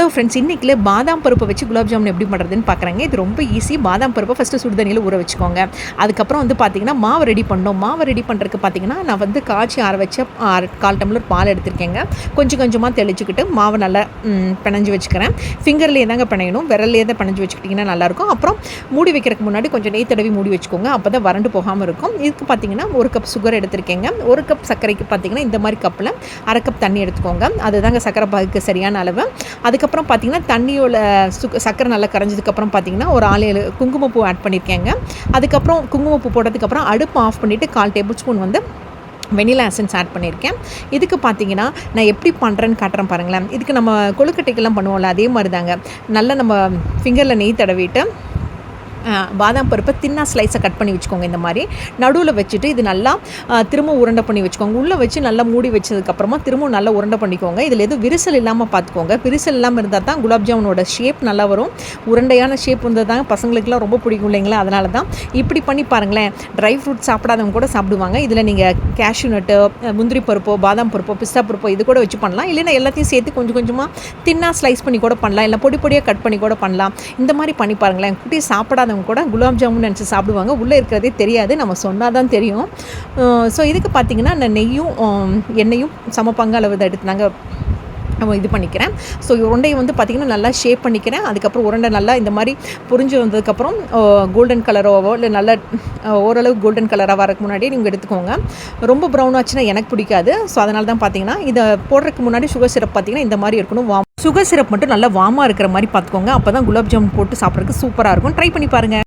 Hello friends, இன்றைக்கில் பாதாம் பருப்பை வச்சு குலாப் ஜாமுன் எப்படி பண்ணுறதுன்னு பார்க்குறாங்க. இது ரொம்ப ஈஸி. பாதாம் பருப்பை ஃபஸ்ட்டு சுடுதண்ணியில் ஊற வச்சுக்கோங்க. அதுக்கப்புறம் வந்து பார்த்திங்கன்னா மாவு ரெடி பண்ணணும். மாவு ரெடி பண்ணுறதுக்கு பார்த்திங்கன்னா நான் வந்து காய்ச்சி ஆற வச்ச 1/4 டம்ளர் பால் எடுத்திருக்கேங்க. கொஞ்சம் கொஞ்சமாக தெளிச்சுக்கிட்டு மாவு நல்லா பிணைஞ்சு வச்சுக்கிறேன். ஃபிங்கர்லேயே தாங்க பிணையணும், விரல்லையே தான் பிணைஞ்சு வச்சுக்கிட்டிங்கன்னா நல்லாயிருக்கும். அப்புறம் மூடி வைக்கிறதுக்கு முன்னாடி கொஞ்சம் நெய் தடவி மூடி வச்சுக்கோங்க. அப்போ தான் வறண்டு போகாமல் இருக்கும். இதுக்கு பார்த்திங்கன்னா 1 கப் சுகர் எடுத்திருக்கேங்க. 1 கப் சர்க்கரைக்கு பார்த்திங்கன்னா இந்த மாதிரி கப்பில் 1/2 கப் தண்ணி எடுத்துக்கோங்க. அதுதாங்க சர்க்கரை பாகுக்கு சரியான அளவு. அதுக்கப்புறம் பார்த்திங்கன்னா தண்ணியோட சர்க்கரை நல்லா கரைஞ்சதுக்கப்புறம் பார்த்திங்கன்னா ஒரு 7 குங்குமப்பூ ஆட் பண்ணியிருக்கேங்க. அதுக்கப்புறம் குங்குமப்பூ போட்டதுக்கப்புறம் அடுப்பு ஆஃப் பண்ணிவிட்டு 1/4 டேபிள் ஸ்பூன் வந்து வெனிலா எசன்ஸ் ஆட் பண்ணியிருக்கேன். இதுக்கு பார்த்தீங்கன்னா நான் எப்படி பண்ணுறேன்னு காட்டுறேன் பாருங்களேன். இதுக்கு நம்ம கொழுக்கட்டைக்கெல்லாம் பண்ணுவோம்ல, அதே மாதிரி தாங்க. நல்லா நம்ம ஃபிங்கரில் நெய் தடவிட்டு பாதாம் பருப்பை தின்னாக ஸ்லைஸை கட் பண்ணி வச்சுக்கோங்க. இந்த மாதிரி நடுவில் வச்சுட்டு இது நல்லா திரும்ப உருண்டை பண்ணி வச்சுக்கோங்க. உள்ளே வச்சு நல்லா மூடி வச்சதுக்கப்புறமா திரும்ப நல்லா உருண்டை பண்ணிக்கோங்க. இதில் எதுவும் விரிசல் இல்லாமல் பார்த்துக்கோங்க. விரிசல் இல்லாமல் இருந்தால் தான் குலாப் ஜாமுனோட ஷேப் நல்லா வரும். உருண்டையான ஷேப் வந்தது தாங்க பசங்களுக்குலாம் ரொம்ப பிடிக்கும் இல்லைங்களா? அதனால தான் இப்படி பண்ணி பாருங்களேன். ட்ரை ஃப்ரூட் சாப்பிடாதவங்க கூட சாப்பிடுவாங்க. இதில் நீங்கள் கேஷ்யூ நட்டு, முந்திரி பருப்போ, பாதாம் பருப்போ, பிஸ்தா பருப்போ இது கூட வச்சு பண்ணலாம். இல்லைன்னா எல்லாத்தையும் சேர்த்து கொஞ்சம் கொஞ்சமாக தின்னாக ஸ்லைஸ் பண்ணி கூட பண்ணலாம். இல்லை பொடி பொடியாக கட் பண்ணி கூட பண்ணலாம். இந்த மாதிரி பண்ணி பாருங்களேன். குட்டி சாப்பிடாதவங்க கூட குலாப் ஜாமுன் நினச்சி சாப்பிடுவாங்க. உள்ளே இருக்கிறதே தெரியாது, நம்ம சொன்னால் தான் தெரியும். ஸோ இதுக்கு பார்த்திங்கன்னா நான் நெய்யும் எண்ணெயும் சமப்பங்க அளவு தான் எடுத்துனாங்க இது பண்ணிக்கிறேன். ஸோ உருண்டையை வந்து பார்த்திங்கன்னா நல்லா ஷேப் பண்ணிக்கிறேன். அதுக்கப்புறம் உருண்டை நல்லா இந்த மாதிரி புரிஞ்சு வந்ததுக்கப்புறம் கோல்டன் கலராகவோ இல்லை நல்லா ஓரளவு கோல்டன் கலராக வரக்கு முன்னாடியே நீங்கள் எடுத்துக்கோங்க. ரொம்ப ப்ரௌன் ஆச்சுன்னா எனக்கு பிடிக்காது. ஸோ அதனால தான் பார்த்திங்கன்னா இதை போடுறதுக்கு முன்னாடி சுகர் சிரப் பார்த்திங்கன்னா இந்த மாதிரி இருக்கணும். சுகர் சிரப் மட்டும் நல்லா வார்மாக இருக்கிற மாதிரி பார்த்துக்கோங்க. அப்போ தான் குலாப் ஜாமுன் போட்டு சாப்பிட்றதுக்கு சூப்பராக இருக்கும். ட்ரை பண்ணி பாருங்கள்.